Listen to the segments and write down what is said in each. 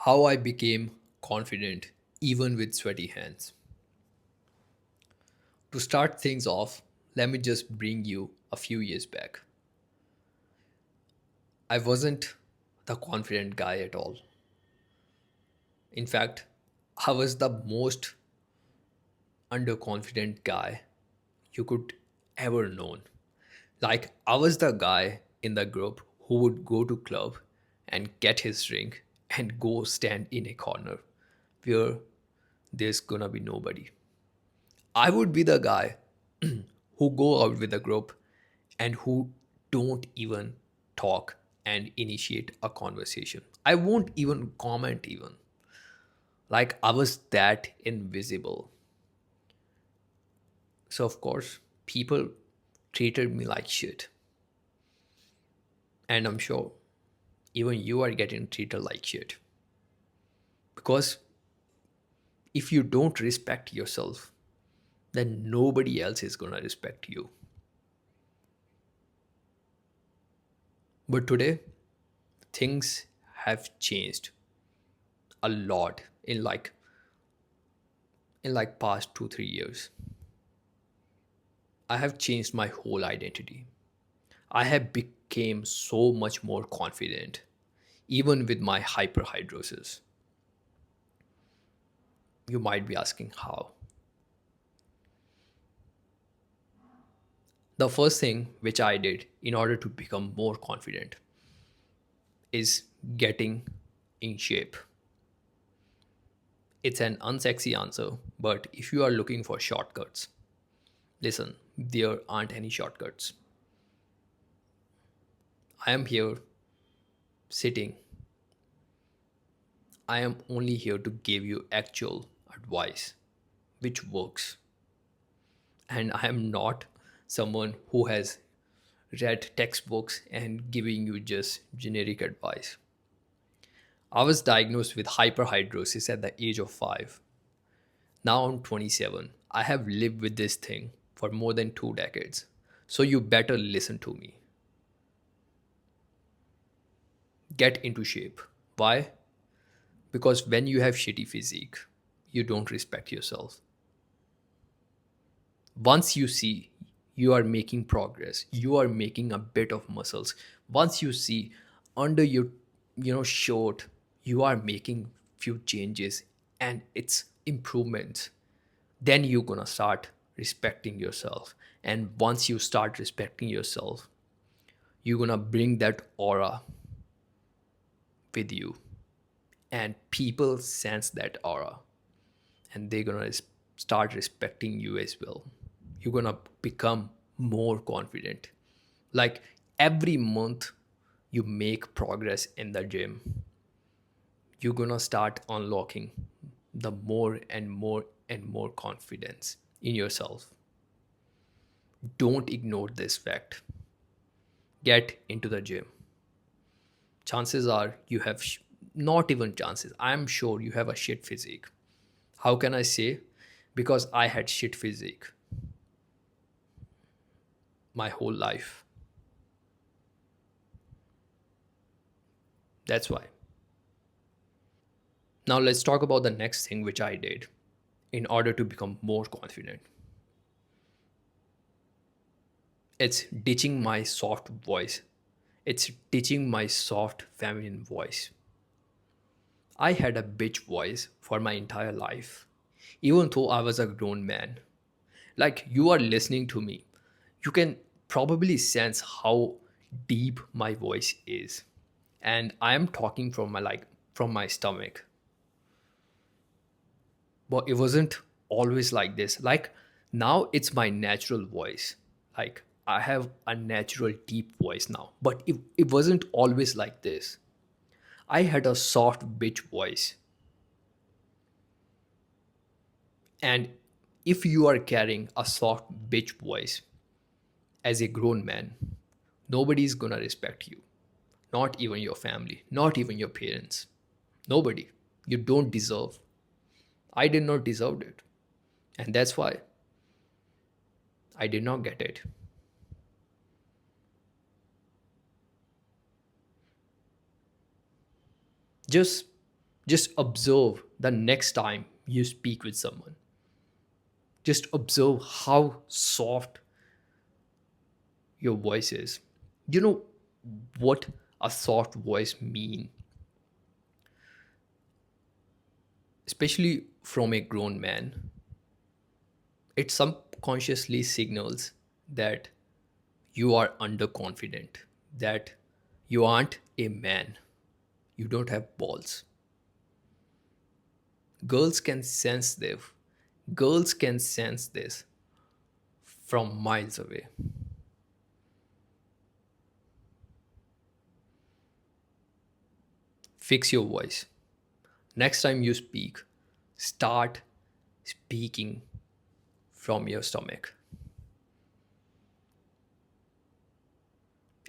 How I became confident even with sweaty hands. To start things off, let me just bring you a few years back. I wasn't the confident guy at all. In fact, I was the most underconfident guy you could ever known. Like I was the guy in the group who would go to club and get his drink and go stand in a corner where there's gonna be nobody. I would be the guy who go out with a group and who don't even talk and initiate a conversation. I won't even comment even. Like I was that invisible. So of course, people treated me like shit. And I'm sure even you are getting treated like shit. Because if you don't respect yourself, then nobody else is gonna respect you. But today, things have changed a lot in like past 2 3 years. I have changed my whole identity. I have became so much more confident, even with my hyperhidrosis. You might be asking how. The first thing which I did in order to become more confident is getting in shape. It's an unsexy answer, but if you are looking for shortcuts, listen, there aren't any shortcuts. I am here sitting. I am only here to give you actual advice which works. And I am not someone who has read textbooks and giving you just generic advice. I was diagnosed with hyperhidrosis at the age of 5. Now I'm 27. I have lived with this thing for more than 2 decades. So you better listen to me. Get into shape. Why? Because when you have shitty physique, you don't respect yourself. Once you see you are making progress, you are making a bit of muscles. Once you see under your shirt, you are making few changes and it's improvements, then you're gonna start respecting yourself. And once you start respecting yourself, you're gonna bring that aura with you, and people sense that aura and they're gonna start respecting you as well. You're gonna become more confident. Like every month you make progress in the gym, you're gonna start unlocking the more and more and more confidence in yourself. Don't ignore this fact. Get into the gym. Chances are you have not even chances. I'm sure you have a shit physique. How can I say? Because I had shit physique my whole life. That's why. Now let's talk about the next thing which I did in order to become more confident. It's ditching my soft voice. It's ditching my soft feminine voice. I had a bitch voice for my entire life, even though I was a grown man. Like you are listening to me, you can probably sense how deep my voice is. And I am talking from my stomach. But it wasn't always like this. Like now it's my natural voice. Like I have a natural deep voice now, but it wasn't always like this. I had a soft bitch voice. And if you are carrying a soft bitch voice as a grown man, nobody's gonna respect you. Not even your family, not even your parents. Nobody. You don't deserve. I did not deserve it. And that's why I did not get it. Just Just observe the next time you speak with someone. Just observe how soft your voice is. You know what a soft voice mean, especially from a grown man. It subconsciously signals that you are underconfident, that you aren't a man, you don't have balls. Girls can sense this. Girls can sense this from miles away. Fix your voice. Next time you speak, start speaking from your stomach.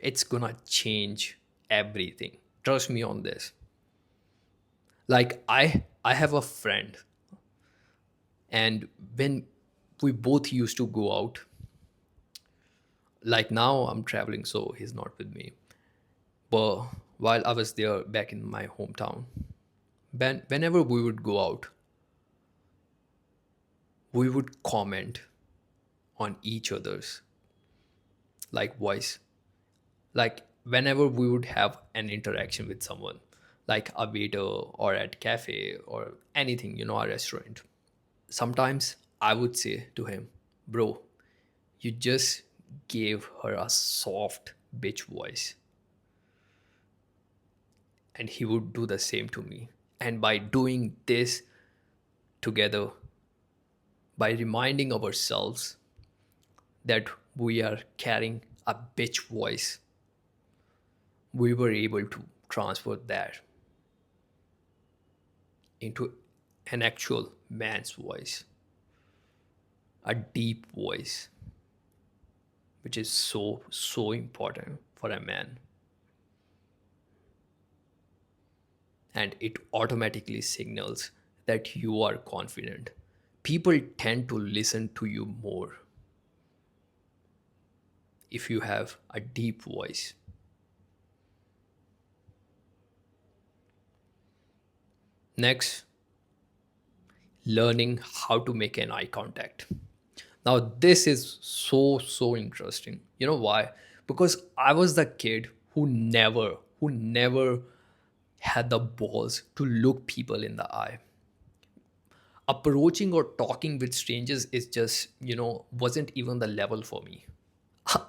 It's gonna change everything. Trust me on this. Like I have a friend, and when we both used to go out, like now I'm traveling so he's not with me. But while I was there back in my hometown, whenever we would go out, we would comment on each other's like voice. Like whenever we would have an interaction with someone, like a waiter or at cafe or anything, a restaurant. Sometimes I would say to him, bro, you just gave her a soft bitch voice. And he would do the same to me. And by doing this together, by reminding ourselves that we are carrying a bitch voice, we were able to transfer that into an actual man's voice, a deep voice, which is so, so important for a man. And it automatically signals that you are confident. People tend to listen to you more if you have a deep voice. Next, learning how to make an eye contact. Now, this is so, so interesting. You know why? Because I was the kid who never had the balls to look people in the eye. Approaching or talking with strangers is just, wasn't even the level for me.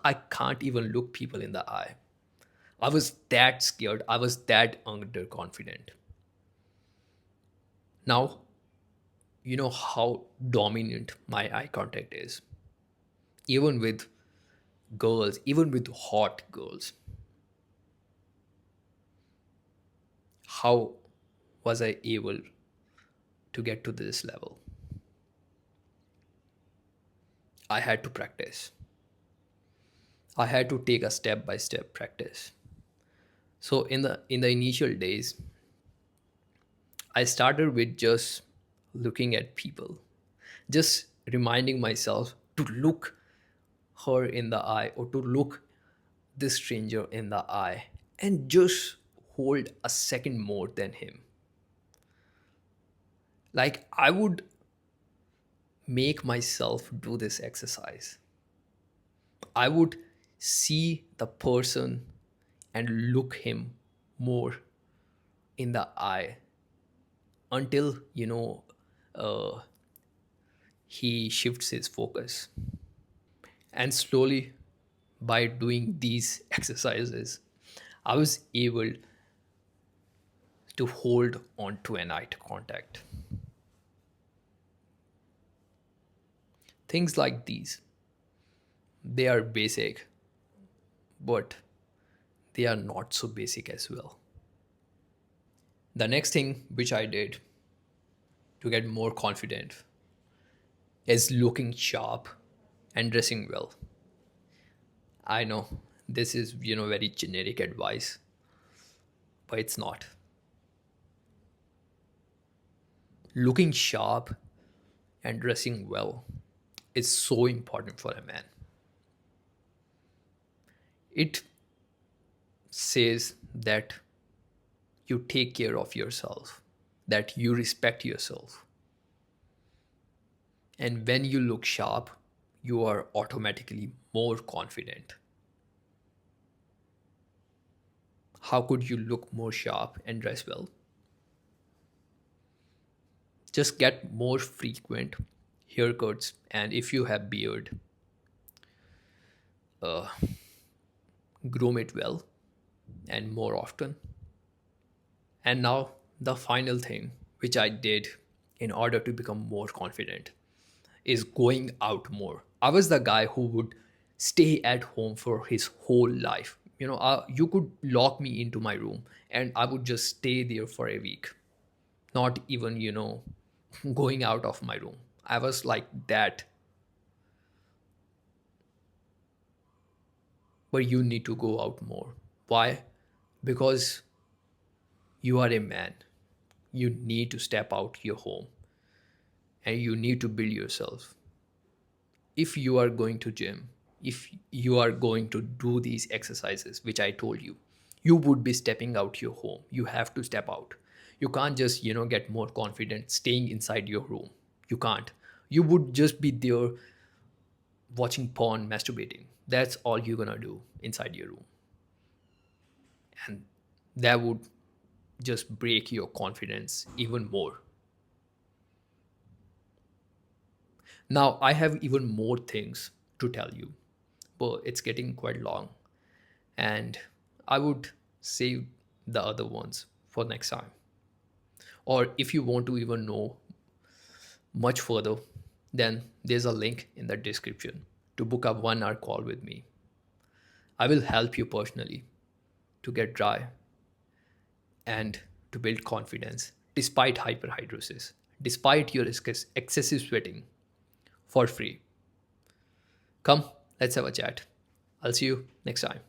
I can't even look people in the eye. I was that scared. I was that underconfident. Now, you know how dominant my eye contact is. Even with girls, even with hot girls. How was I able to get to this level? I had to practice. I had to take a step by step practice. So in the initial days, I started with just looking at people, just reminding myself to look her in the eye or to look this stranger in the eye and just hold a second more than him. Like I would make myself do this exercise. I would see the person and look him more in the eye until uh, he shifts his focus. And slowly, by doing these exercises, I was able to hold on to an eye contact. Things like these, they are basic, but they are not so basic as well. The next thing which I did to get more confident is looking sharp and dressing well. I know this is, very generic advice, but it's not. Looking sharp and dressing well is so important for a man. It says that you take care of yourself. that you respect yourself. And when you look sharp, you are automatically more confident. How could you look more sharp and dress well? Just get more frequent haircuts, and if you have beard, uh, groom it well and more often. And now the final thing which I did in order to become more confident is going out more. I was the guy who would stay at home for his whole life. You could lock me into my room and I would just stay there for a week, not even, going out of my room. I was like that. But you need to go out more. Why? Because you are a man. You need to step out your home and you need to build yourself. If you are going to gym, if you are going to do these exercises which I told you, you would be stepping out your home. You have to step out. You can't just get more confident staying inside your room. You can't. You would just be there watching porn, masturbating. That's all you're gonna do inside your room, and that would just break your confidence even more. Now I have even more things to tell you, but it's getting quite long, and I would save the other ones for next time. Or if you want to even know much further, then there's a link in the description to book a 1 hour call with me. I will help you personally to get dry and to build confidence despite hyperhidrosis, despite your excessive sweating, for free. Come, let's have a chat. I'll see you next time.